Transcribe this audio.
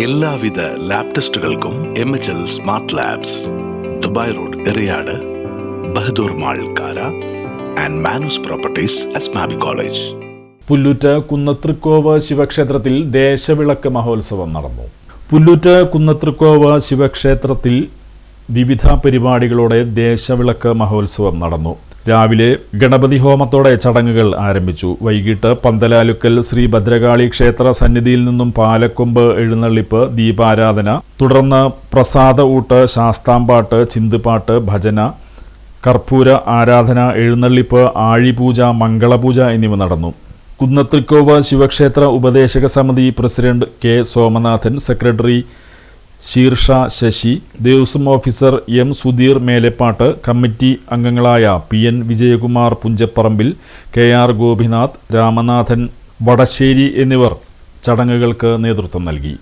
എല്ലാവിധ ലാബ് ടെസ്റ്റുകൾക്കും MHL smart labs, Dubai road, Eriyad, Bahadur mall, Kara and Manoos properties, Asmabi college. Pullut Kunnathrikkov ശിവക്ഷേത്രത്തിൽ ദേശവിളക്ക് മഹോത്സവം നടന്നു. പുല്ലൂറ്റ് കുന്നത്രിക്കോവ് ശിവക്ഷേത്രത്തിൽ വിവിധ പരിപാടികളോടെ ദേശവിളക്ക് മഹോത്സവം നടന്നു. രാവിലെ ഗണപതി ഹോമത്തോടെ ചടങ്ങുകൾ ആരംഭിച്ചു. വൈകിട്ട് പന്തലാലുക്കൽ ശ്രീ ഭദ്രകാളി ക്ഷേത്ര സന്നിധിയിൽ നിന്നും പാലക്കൊമ്പ് എഴുന്നള്ളിപ്പ്, ദീപാരാധന, തുടർന്ന് പ്രസാദ ഊട്ട്, ശാസ്താംപാട്ട്, ചിന്തുപാട്ട്, ഭജന, കർപ്പൂര ആരാധന, എഴുന്നള്ളിപ്പ്, ആഴിപൂജ, മംഗളപൂജ എന്നിവ നടന്നു. കുന്നത്രിക്കോവ് ശിവക്ഷേത്ര ഉപദേശക സമിതി president K Somanathan, secretary Sheersha Sasi, Devaswom officer M Sudheer Melepatt, committee അംഗങ്ങളായ PN വിജയകുമാർ പുഞ്ചപ്പറമ്പിൽ, KR ഗോപിനാഥ്, രാമനാഥൻ വടശ്ശേരി എന്നിവർ ചടങ്ങുകൾക്ക് നേതൃത്വം നൽകി.